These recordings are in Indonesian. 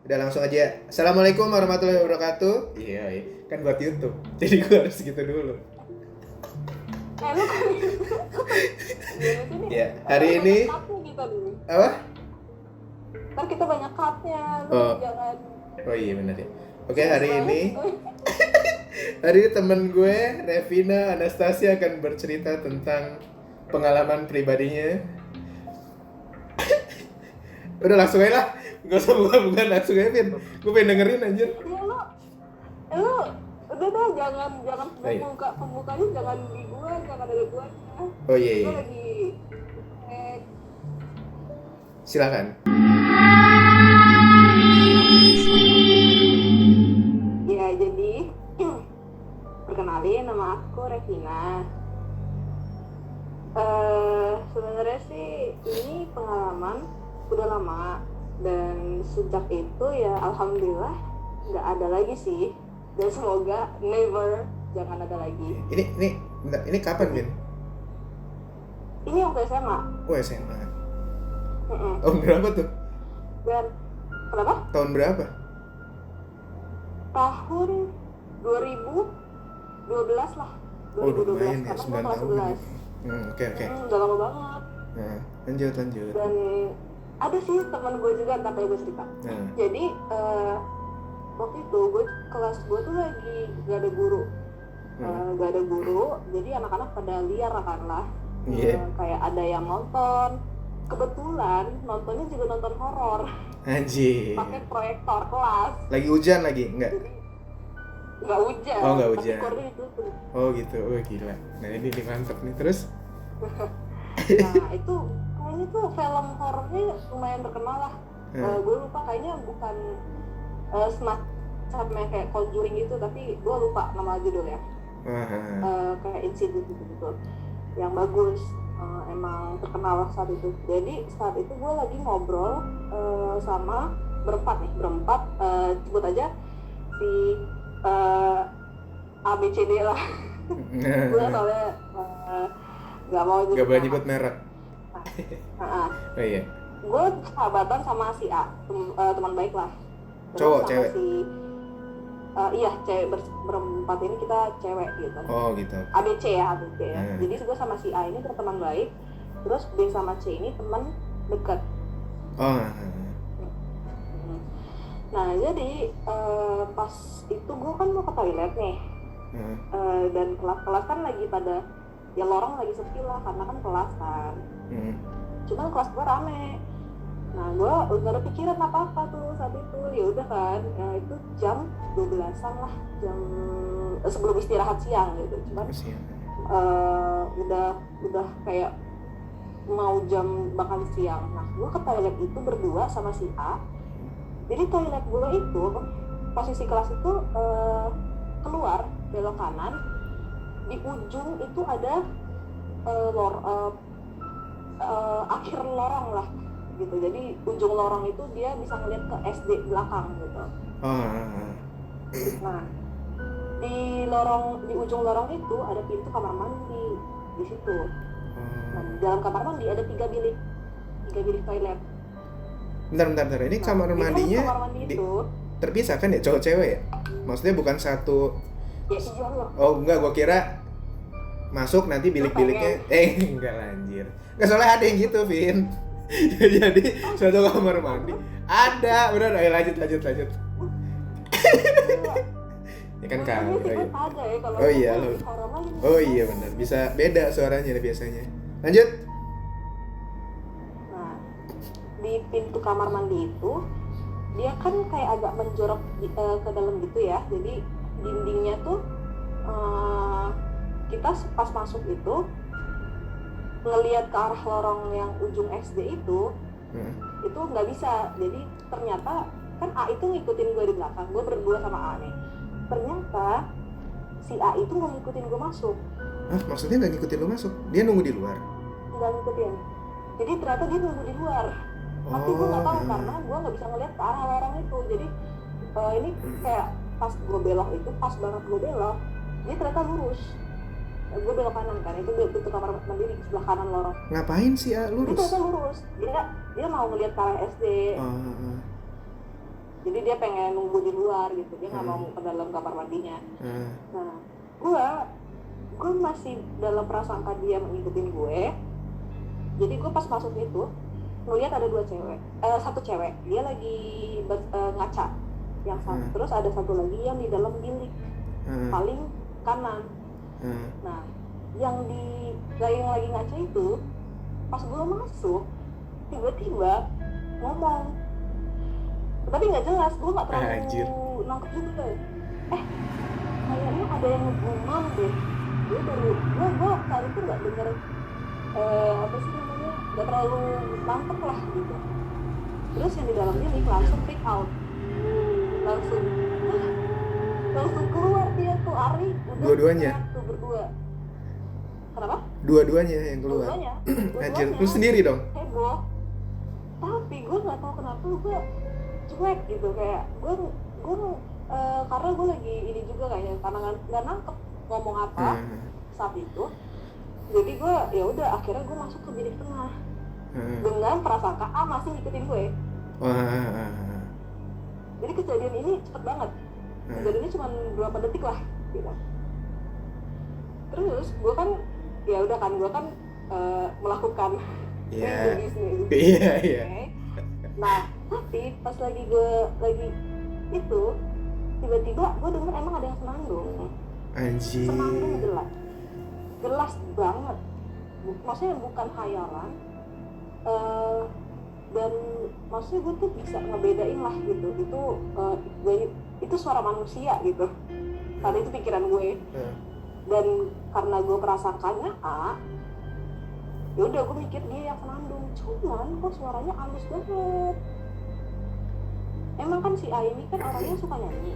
Udah langsung aja. Assalamualaikum warahmatullahi wabarakatuh. Iya, kan buat YouTube. Jadi gue harus gitu dulu. Lu kok Ya, hari ini kita dulu. apa? Ntar kita banyak cutnya, jangan. Oh iya benar ya. Oke, hari ini teman gue Revina Anastasia akan bercerita tentang pengalaman pribadinya. Udah langsung aja lah. Gak usah bukan langsung aja, Vin. Gue pengen dengerin anjir. Ya lu udah dah, jangan pembukanya jangan di gua, jangan ada gua. Oh iya. Gua lagi silakan. Ya jadi perkenalin, nama aku Revina. Sebenarnya sih ini pengalaman udah lama, dan sejak itu ya alhamdulillah nggak ada lagi sih, dan semoga never jangan ada lagi. Ini kapan, Vin? Ini waktu SMA. Oh, SMA. Tahun berapa tuh? Dan kenapa? Tahun berapa? Tahun 2012 lah. 2012 Oh, udah lumayan ya, karena 9 kelas tahun. 11. Oke. Udah lama banget. Nah, lanjut. Dan ada sih teman gue juga, ntar gue cerita. Jadi waktu itu kelas gue tuh lagi gak ada guru. Jadi anak-anak pada liar lah. Kayak ada yang nonton. Kebetulan nontonnya juga nonton horor. Anjir. Pakai proyektor kelas. Lagi hujan lagi? Enggak hujan. Oh, enggak hujan. Tapi korden ditutup. Oh gitu. Oh gila. Nah ini mantep nih. Terus? Nah itu kayaknya tuh film horornya lumayan terkenal lah. Gue lupa, kayaknya bukan semacam kayak Conjuring gitu, tapi gue lupa nama judulnya. Kayak Insidious gitu. Yang bagus. Emang terkenal saat itu. Jadi saat itu gue lagi ngobrol sama berempat, sebut aja si ABCD lah. Gue soalnya nggak mau nggak boleh nyebut merek. Oh iya. Gue sahabatan sama si A, teman baik lah. Cowok, cewek? Iya, cewek, berempat ini kita cewek gitu. Oh gitu. ABC ya. Jadi gue sama si A ini berteman baik, terus B sama C ini teman dekat. Nah jadi pas itu gue kan mau ke toilet nih. Dan kelas kan lagi pada, ya lorong lagi sepi lah karena kan kelas kan. Cuman kelas gue rame. Nah gue udah ada pikiran apa tuh saat itu. Ya udah kan, itu jam 12-an lah, jam sebelum istirahat siang gitu. Cuman udah kayak mau jam makan siang. Nah gue ke toilet itu berdua sama si A. Jadi toilet gue itu posisi kelas itu keluar belok kanan, di ujung itu ada akhir lorong lah gitu. Jadi ujung lorong itu dia bisa ngeliat ke SD belakang gitu. Nah di ujung lorong itu ada pintu kamar mandi di situ. Nah di dalam kamar mandi ada 3 bilik toilet. Bentar. Ini kamar mandinya kamar mandi itu terpisah kan ya, cowok cewek ya? Maksudnya bukan satu. Ya iya loh. Oh enggak, gua kira masuk nanti bilik-biliknya. Enggak lah anjir. Enggak, soalnya ada yang gitu, Vin. Jadi satu kamar mandi ada, bener. Ayo lanjut. Ya kan kagak. Oh iya lo. Oh iya benar. Bisa beda suaranya biasanya. Lanjut. Nah, di pintu kamar mandi itu dia kan kayak agak menjorok ke dalam gitu ya. Jadi dindingnya tuh kita pas masuk itu ngelihat ke arah lorong yang ujung SD itu nggak bisa. Jadi ternyata kan A itu ngikutin gue di belakang, gue berdua sama A nih. Ternyata si A itu nggak ngikutin gue masuk. Maksudnya nggak ngikutin lo masuk? Dia nunggu di luar? Nggak ngikutin. Jadi ternyata dia nunggu di luar. Tapi gue nggak tahu karena gue nggak bisa ngeliat ke arah lorong itu. Jadi ini kayak pas gue belok itu, pas banget gue belok, dia ternyata lurus. Gue belok kanan kan, itu pintu kamar mandi di sebelah kanan lorong. Ngapain sih lurus? Dia ternyata lurus. Dia mau ngeliat ke arah SD. Jadi dia pengen nunggu di luar gitu, dia nggak mau ke dalam kamar mandinya. Nah, gue masih dalam prasangka dia ngikutin gue. Jadi gue pas masuk itu ngeliat ada satu cewek, dia lagi ngaca, yang satu, terus ada satu lagi yang di dalam bilik paling kanan. Nah, yang lagi ngaca itu pas gue masuk tiba-tiba ngomong, tapi nggak jelas, gue nggak terlalu nangkep juga. Kayaknya ada yang ngomong deh. Gue kali itu nggak denger apa sih namanya, nggak terlalu nangkep lah gitu. Terus yang di dalam bilik langsung freak out, langsung keluar dia tuh, Ari udah dua-duanya tuh berdua. Kenapa? Dua-duanya yang keluar. Anjir, lu sendiri dong? Heboh. Tapi gue nggak tahu kenapa gue cuek gitu, kayak gue karena gue lagi ini juga kayaknya, karena nggak nangkep ngomong apa saat itu. Jadi gue ya udah, akhirnya gue masuk ke bilik tengah dengan prasangka masih ngikutin gue. Jadi kejadian ini cepet banget. Kejadiannya cuma berapa detik lah gitu. Terus gue kan ya udah kan, gue kan melakukan bisnis. Okay. Nah, tapi pas gue lagi itu tiba-tiba gue denger emang ada yang senandung. Anjir. Senandung jelas banget. Maksudnya bukan khayalan. Dan maksudnya gue tuh bisa ngebedain lah gitu. Itu suara manusia gitu. Karena itu pikiran gue. Dan karena gue prasangkanya ya udah gue mikir dia yang senandung. Cuman kok suaranya halus banget. Emang kan si A ini kan orangnya suka nyanyi.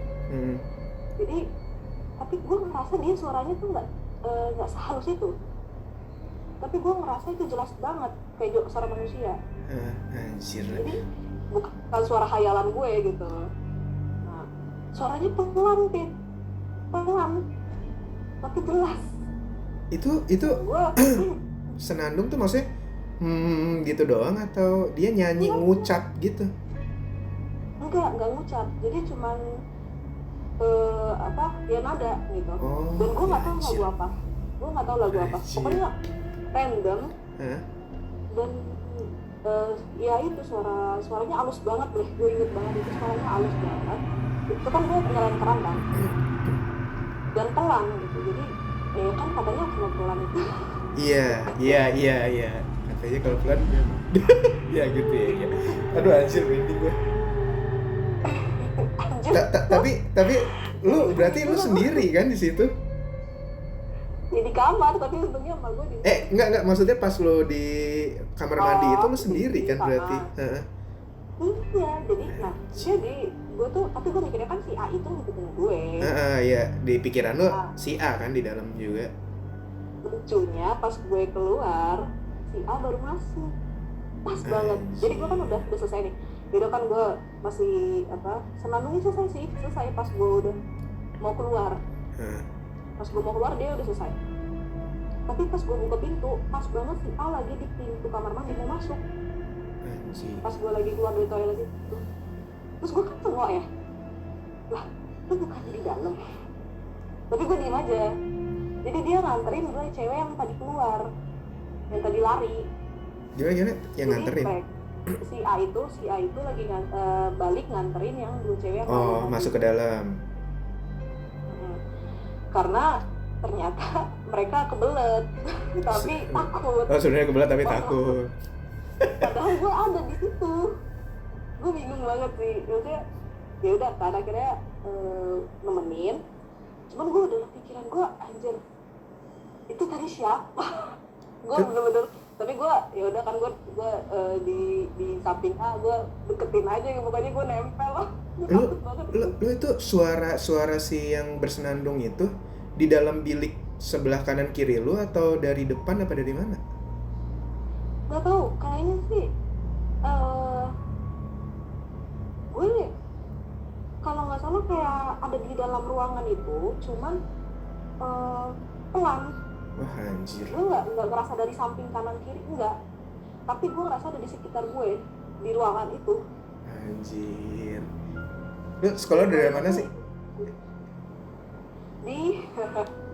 Jadi tapi gue ngerasa dia suaranya tuh nggak sehalus itu. Tapi gue ngerasa itu jelas banget kayak suara manusia. Anjir. Jadi bukan suara khayalan gue gitu. Nah, suaranya pelan, tapi jelas. Itu Gua senandung tuh maksudnya gitu doang atau dia nyanyi ngucap gitu? Enggak ngucap. Jadi cuman ya nada gitu. Dan gue nggak tahu lagu apa. Pokoknya random. Dan ya itu suaranya halus banget deh. Gue inget banget itu suaranya halus banget. Itu kan gue nyalain keran kan. Dan pelan gitu. Jadi ya kan katanya kalau pelan itu. Iya. Katanya kalau pelan ya gitu ya. Aduh anjir merinding gue. Tapi lu berarti lu sendiri kan di situ? Ya di kamar, tapi untungnya sama gue di enggak, maksudnya pas lu di kamar mandi itu lu sendiri kan berarti? Iya, jadi gue tuh, tapi gue mikirnya kan si A itu ngikutin gue. Iya, di pikiran lu si A kan di dalam juga. Lucunya pas gue keluar, si A baru masuk. Pas banget. Jadi gue kan udah selesai nih. Jadi kan gue masih senandungnya selesai pas gue udah mau keluar. Pas gue mau keluar dia udah selesai. Tapi pas gue buka pintu, pas banget si A lagi di pintu kamar mandi mau masuk. Pas gue lagi keluar dari toilet itu, terus gue kan tengok ya, lah lu bukan di dalam. Tapi gue diem aja. Jadi dia nganterin gue cewek yang tadi keluar, yang tadi lari. Gimana yang nganterin? Si A itu lagi balik nganterin yang dua cewek yang masuk ke dalam. Karena ternyata mereka kebelet tapi takut. Sebenarnya kebelet tapi takut. Padahal gue ada di situ. Gue bingung banget sih. Maksudnya ya udah kan akhirnya nemenin. Cuman gue udah pikiran gue anjir. Itu tadi siapa? Gue bener-bener, tapi gue ya udah kan gue di samping A gue deketin aja, pokoknya gue nempel lah. Lu itu suara si yang bersenandung itu di dalam bilik sebelah kanan kiri lu atau dari depan apa dari mana? Gak tau, kayaknya sih gue kalau nggak salah kayak ada di dalam ruangan itu, cuman pelan. Wah anjir. Gue nggak ngerasa dari samping kanan kiri, enggak, tapi gue ngerasa ada di sekitar gue di ruangan itu. Anjir. Lu sekolah dari mana sih? Di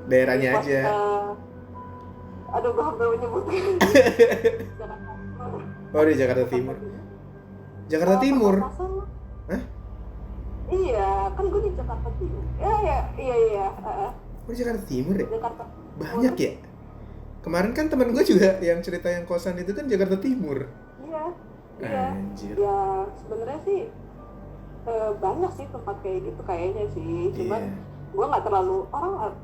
Daerahnya di aja. aduh gue hampir menyebutkan Oh, di Jakarta Timur. Jakarta Timur? Perpasan. Hah? Iya, kan gue di Jakarta Timur. Iya. Oh, di Jakarta Timur ya? Jakarta. Banyak ya? Kemarin kan temen gue juga yang cerita yang kosan itu kan Jakarta Timur. Iya. Anjir. Ya sebenarnya sih banyak sih tempat kayak gitu kayaknya sih. Cuman Iya. gue nggak terlalu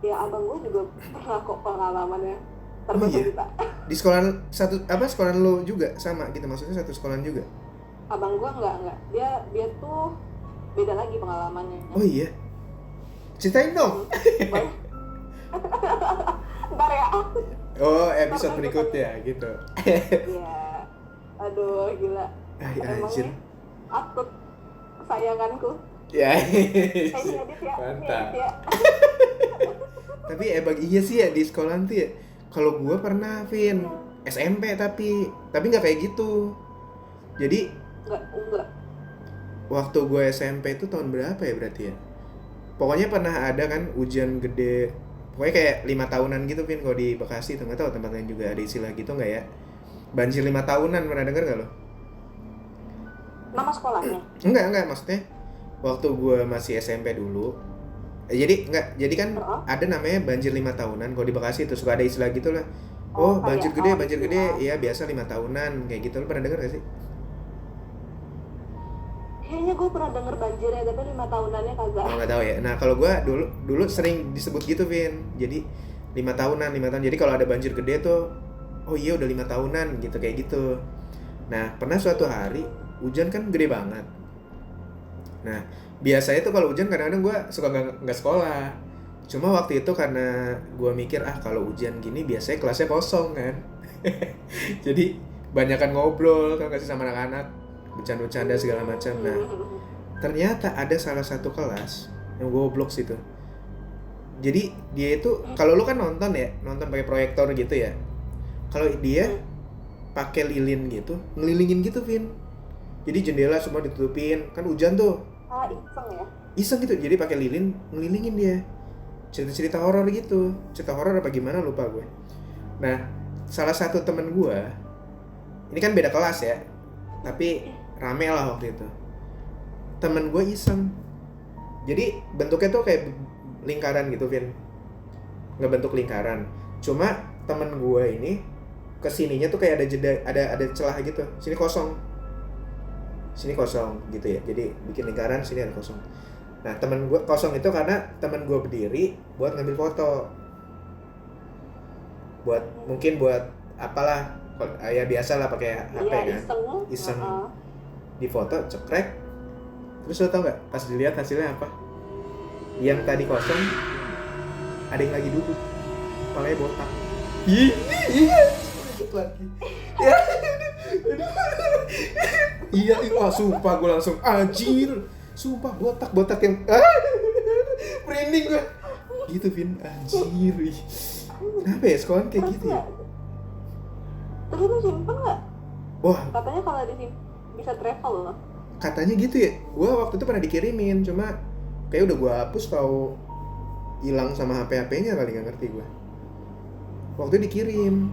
ya abang gue juga pernah kok pengalamannya iya? Di sekolahan lo juga sama gitu, maksudnya satu sekolahan juga? Abang gue nggak dia tuh beda lagi pengalamannya. Oh iya? Ceritain dong! Ntar ya. Oh, episode berikutnya gitu. Iya. Aduh gila. Anjir. Emangnya akut kesayanganku. Ya. Ini edit ya. Mantap. Ini edit ya. Tapi emang iya sih ya di sekolahan tuh ya. Kalau gua pernah, Vin, SMP tapi nggak kayak gitu. Jadi Enggak. waktu gue SMP itu tahun berapa ya berarti ya? Pokoknya pernah ada kan ujian gede. Pokoknya kayak 5 tahunan gitu, Vin, kalau di Bekasi tuh, nggak tahu tempat lain juga ada istilah gitu nggak ya? Banjir 5 tahunan, pernah denger nggak lo? Nama sekolahnya? Enggak, maksudnya waktu gue masih SMP dulu. Jadi kan ada namanya banjir 5 tahunan. Kalau di Bekasi tuh suka ada istilah gitu lah. Oh, banjir gede, iya biasa 5 tahunan kayak gitu. Lo pernah denger gak sih? Kayaknya gue pernah denger banjirnya, tapi 5 tahunannya kagak. Oh, nggak tahu ya. Nah, kalau gue dulu sering disebut gitu, Vin. Jadi 5 tahunan. Jadi kalau ada banjir gede tuh, oh iya udah 5 tahunan gitu, kayak gitu. Nah, pernah suatu hari hujan kan gede banget. Nah, biasanya tuh kalau hujan kadang-kadang gue suka nggak sekolah. Cuma waktu itu karena gue mikir kalau hujan gini biasanya kelasnya kosong kan. Jadi banyakan ngobrol kan sih sama anak-anak, bercanda-bercanda segala macam. Nah, ternyata ada salah satu kelas yang goblok situ. Jadi dia itu, kalau lu kan nonton pakai proyektor gitu ya. Kalau dia pakai lilin gitu, ngelilingin gitu, Vin. Jadi jendela semua ditutupin, kan hujan tuh. Iseng ya? Iseng gitu, jadi pakai lilin ngelilingin dia. Cerita-cerita horor gitu. Cerita horor apa gimana lupa gue. Nah, salah satu temen gue, ini kan beda kelas ya, tapi rame lah waktu itu. Temen gue iseng. Jadi bentuknya tuh kayak lingkaran gitu, Vin. Ngebentuk lingkaran. Cuma temen gue ini kesininya tuh kayak ada jeda, ada celah gitu. Sini kosong gitu ya. Jadi bikin lingkaran, sini ada kosong. Nah, temen gue kosong itu karena temen gue berdiri buat ngambil foto. Mungkin buat apalah, ya biasa lah pakai HP kan. Iseng. Di foto cekrek. Terus lo tau nggak? Pas dilihat hasilnya apa? Yang tadi kosong ada yang lagi duduk. Kepalanya botak. Iya. Lagi. Ya. Iya, wah sumpah gue langsung anjir. Sumpah botak yang merinding gue. Gitu, Vin, anjir. Kenapa ya sekolah kayak gitu ya? Terus lu simpen nggak? Wah, Katanya kalau di sini bisa travel loh. katanya gitu ya. Gue waktu itu pernah dikirimin, cuma kayak udah gue hapus tau hilang sama HP-nya kali, nggak ngerti gue. Waktu itu dikirim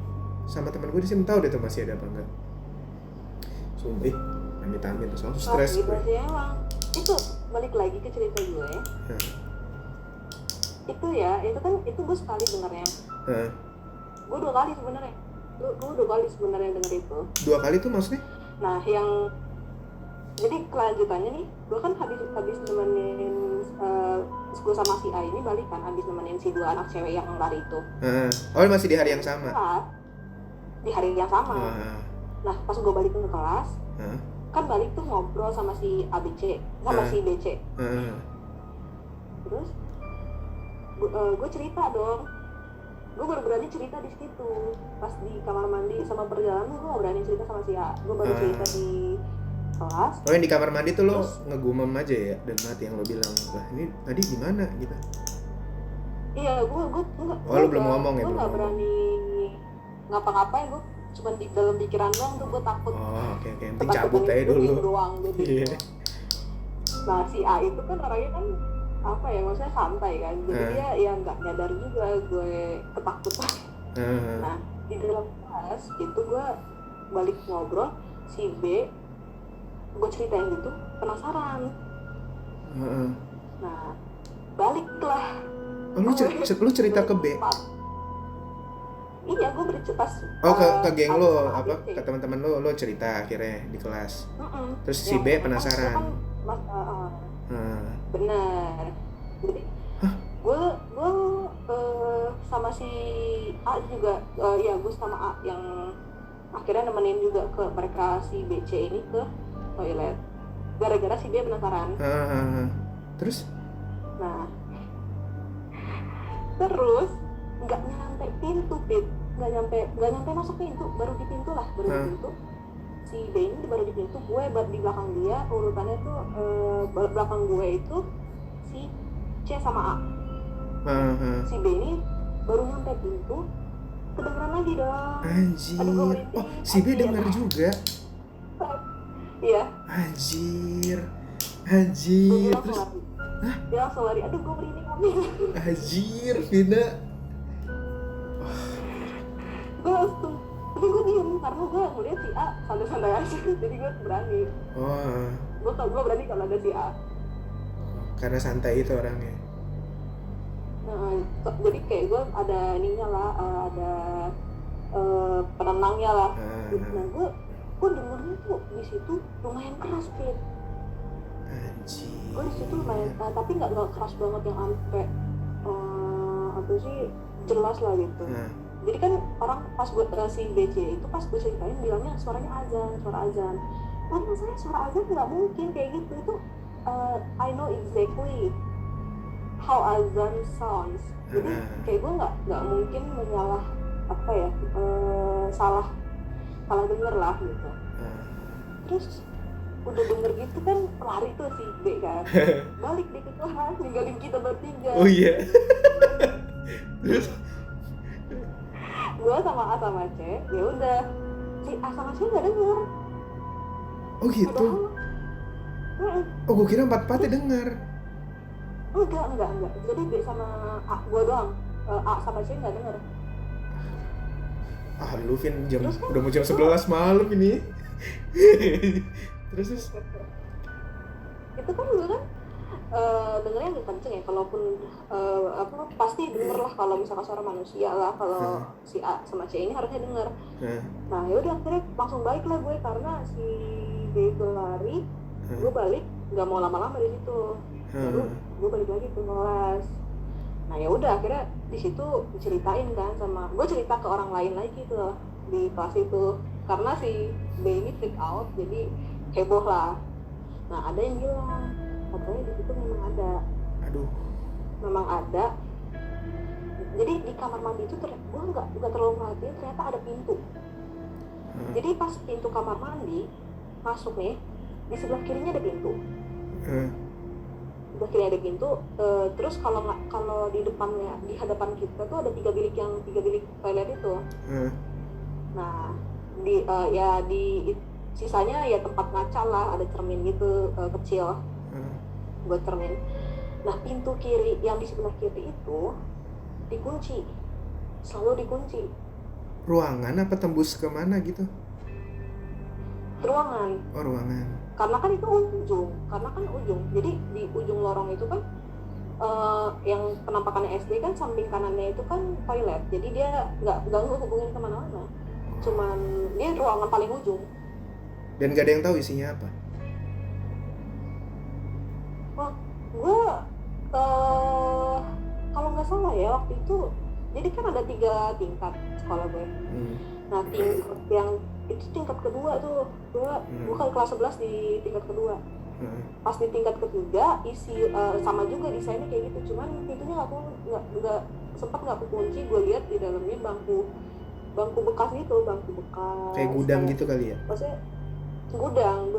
sama teman gue di sini, tahu deh tuh masih ada apa enggak. Sumpah, amit-amit soalnya stres gitu gue. sih emang. Itu balik lagi ke cerita gue. Itu gue sekali dengarnya. Gue 2 kali sebenarnya. Gue 2 kali sebenarnya denger itu. 2 kali tuh maksudnya? Nah, yang jadi kelanjutannya nih, gue kan habis nemenin gue sama si A ini balik kan, habis nemenin si 2 anak cewek yang lari itu. Oh, masih di hari yang sama? Di hari yang sama. Nah, pas gue balik ke kelas, kan balik tuh ngobrol sama si ABC, sama si BC. Terus gue cerita dong. Gue baru berani cerita di situ, pas di kamar mandi sama perjalanan gue gak berani cerita sama si A. Gue baru cerita di kelas. Oh, yang di kamar mandi tuh lo ngegumam aja ya, dan mati yang lo bilang, lah ini tadi gimana gitu? Iya, gue lo belum ngomong ya? Gue gak berani ngapa-ngapain, gue cuma di dalam pikiran doang tuh, gue takut. Oh, oke. Penting cabut aja dulu. Doang, gitu. Iya. Nah si A itu kan orangnya kan apa ya, maksudnya santai kan, jadi dia ya nggak nyadar juga gue ketakutan. Nah di dalam kelas itu gue balik ngobrol, si B gue ceritain gitu penasaran. Nah baliklah. Lu cerita ke B? Iya, gue bercerita pas ke geng lo, apa ke teman-teman lo cerita akhirnya di kelas. Terus si B penasaran. Bener. Jadi gue sama si A juga, ya gue sama A yang akhirnya nemenin juga ke mereka si BC ini ke toilet. Gara-gara si B penasaran. Terus? Nah, terus nggak nyampe pintu, nggak nyampe masuk pintu, baru di pintu di pintu. Si B ini baru di pintu, gue di belakang dia, urutannya tuh belakang gue itu si C sama A. Si B ini baru nyampe pintu, kedengeran lagi dong. Anjir. Oh, si B dengar juga. Iya. Anjir. Terus dia langsung lari, aduh gue merinding nih. Anjir, Vina. Gue langsung, tapi gue diem karena gue ngeliat si A santai-santai aja, jadi gue berani. Gue tau gue berani kalau ada si A. Karena santai itu orangnya. Jadi kayak gue ada ininya lah, ada penenangnya lah. Nah gue dengernya tuh di situ lumayan keras, Pit. Anjir. Gue di situ lumayan, tapi nggak keras banget yang sampai apa sih, jelas lah gitu. Jadi kan orang pas gue si BC itu pas gue ceritain bilangnya suara azan. Tapi maksudnya suara azan nggak mungkin kayak gitu. Itu I know exactly how azan sounds. Jadi kayak gue nggak mungkin menyalah apa ya, salah denger lah gitu. Terus udah denger gitu kan lari tuh si B kan, balik di kelas ninggalin kita bertiga. Oh iya. Terus gue sama A sama C, ya udah si A sama C nggak denger. Oh gitu. Oh gue kira 4-4 dengar. Enggak. Jadi B sama A, gue doang. A sama C nggak denger. Lu Vin, kan, udah mau jam 11 malam ini. Terus itu kan gue kan dengernya nggak kenceng ya, kalaupun pasti denger lah kalau misalkan suara manusia lah, kalau si A sama C ini harusnya denger. Nah yaudah akhirnya langsung balik lah gue, karena si B itu lari, gue balik nggak mau lama-lama di situ, baru gue balik lagi ke kelas. Nah ya udah akhirnya di situ diceritain kan, sama gue cerita ke orang lain lagi tuh di kelas itu, karena si B ini freak out jadi heboh lah. Nah ada yang bilang katanya di situ memang ada. Jadi di kamar mandi itu gue nggak terlalu merhatiin, ternyata ada pintu. Jadi pas pintu kamar mandi masuk nih, di sebelah kirinya ada pintu. Sebelah kiri ada pintu. Terus kalau di depannya, di hadapan kita tuh ada tiga bilik toilet itu. Nah di sisanya ya tempat ngaca lah, ada cermin gitu kecil buat cermin. Nah pintu kiri yang di sebelah kiri itu dikunci, selalu dikunci. Ruangan apa tembus kemana gitu? Ruangan. Oh ruangan. Karena kan itu ujung. Jadi di ujung lorong itu kan yang penampakannya SD kan samping kanannya itu kan toilet. Jadi dia nggak hubungin kemana-mana. Cuman dia ruangan paling ujung. Dan gak ada yang tahu isinya apa? Wah, gue kalau nggak salah ya waktu itu, jadi kan ada 3 tingkat sekolah gue. Nah tingkat yang itu tingkat kedua tuh, gue kan kelas 11 di tingkat kedua. Pas di tingkat ketiga isi sama juga desainnya kayak gitu, cuman pintunya nggak sempat nggak kunci. Gue lihat di dalamnya bangku bekas gitu, kayak gudang gitu kali ya? Maksudnya gudang.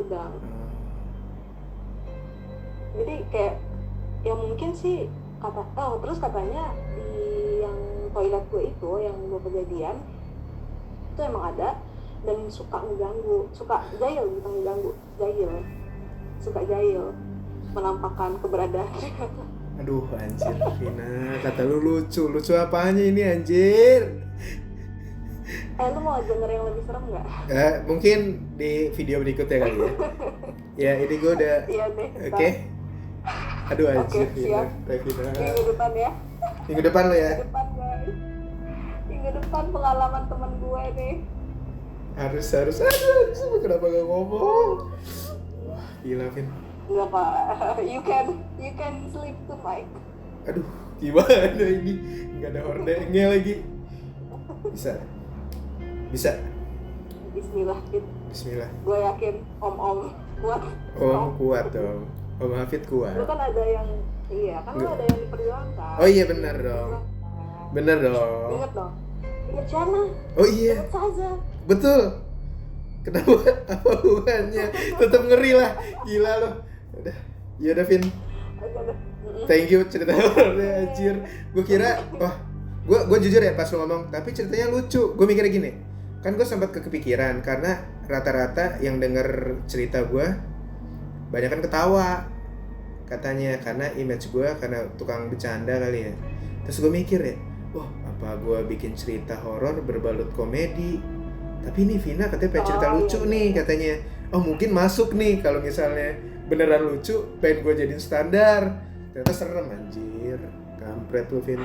Jadi kayak ya mungkin sih terus katanya di yang toilet gue itu yang gue kejadian itu emang ada dan suka jahil. menampakkan keberadaan. Aduh anjir Vina, kata lu lucu apanya ini anjir? Lu mau denger yang lebih serem nggak? Mungkin di video berikutnya kali ya. Ya ini gue udah. Iya deh. Oke. Aduh anjir Oke, Vina, siap. Vina. Minggu depan ya. Minggu depan lo ya. Minggu depan guys. Minggu depan pengalaman teman gue nih. Harus aduh, kenapa gak ngomong? Wah gila Vin. Nggak pak. You can sleep tonight. Aduh gimana ini? Gak ada hordengnya lagi. Bisa. Bismillah Fit. Bismillah. Gue yakin om kuat. Om kuat dong. Om Hafid kuat. Lu kan ada yang kan lu ada yang diperjuangkan. Oh iya benar dong. Benar dong. Ingat dong. Ingat Jana. Oh iya. Ingat Saza. Betul. Kenapa? Apa hubungannya? Tetap ngeri lah. Gila lo. Udah. Ya udah Vin. Thank you cerita horornya anjir. Gue kira gue jujur ya pas lo ngomong, tapi ceritanya lucu. Gue mikirnya gini. Kan gue sempat kepikiran karena rata-rata yang denger cerita gue banyak kan ketawa katanya karena image gue karena tukang bercanda kali ya. Terus gue mikir ya, apa gue bikin cerita horor berbalut komedi? Tapi ini Vina katanya pengen cerita lucu nih katanya. Mungkin masuk nih kalau misalnya beneran lucu, pengen gue jadiin standar. Ternyata serem anjir. Kampret lu Vin.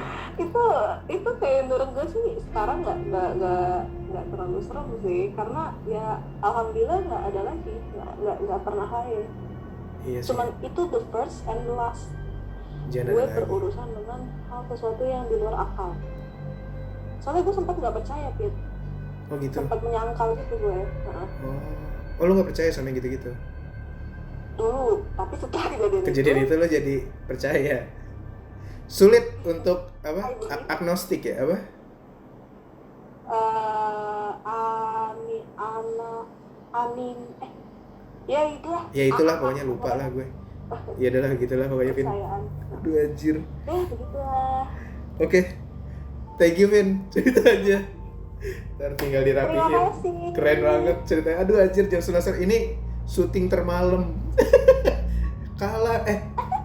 Itu kayak menurut gue sih sekarang nggak terlalu serem sih karena ya alhamdulillah nggak ada lagi, nggak pernah lain. Iya sih. Cuman itu the first and the last. Jangan Gue lagi. berurusan dengan hal sesuatu yang di luar akal. Soalnya gue sempat nggak percaya Pit. Oh gitu. Sempat menyangkal gitu gue. Oh lu nggak percaya sama yang gitu-gitu? Dulu, tapi setelah kejadian itu lo jadi percaya. Sulit untuk agnostik ya apa? Ya itulah pokoknya lupa lah gue. Ya adalah gitulah pokoknya Vin. Aduh anjir. Begitulah. Oke. Thank you Vin ceritanya. Ntar tinggal dirapihin. Keren banget ceritanya. Aduh anjir jam 11 ini syuting termalam. Kalah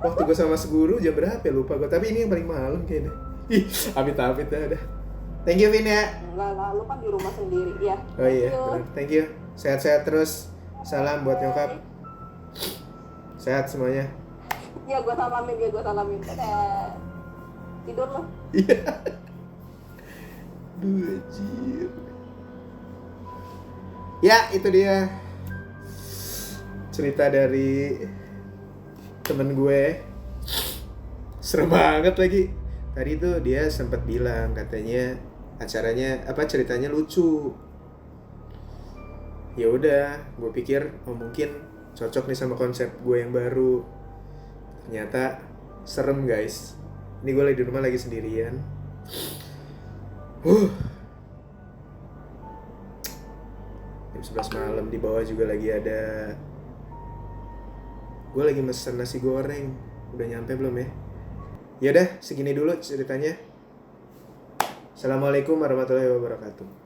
waktu gue sama Mas Guru jam berapa ya lupa gue, tapi ini yang paling malam kayaknya. Amit-amit dah. Thank you Vin ya. Enggak lah, lu kan di rumah sendiri ya. Oh iya, bener. Thank you. Sehat-sehat terus. Salam buat nyokap. Sehat semuanya. Ya gue salamin. Dadah. Tidur lo. Iya. Duh anjir. Ya, itu dia cerita dari temen gue. Serem banget lagi. Tadi tuh dia sempat bilang katanya acaranya ceritanya lucu. Ya udah, gue pikir mungkin cocok nih sama konsep gue yang baru. Ternyata serem guys. Ini gue lagi di rumah lagi sendirian. Jam 11 malam di bawah juga lagi ada. Gue lagi mesen nasi goreng. Udah nyampe belum ya? Yaudah, segini dulu ceritanya. Assalamualaikum warahmatullahi wabarakatuh.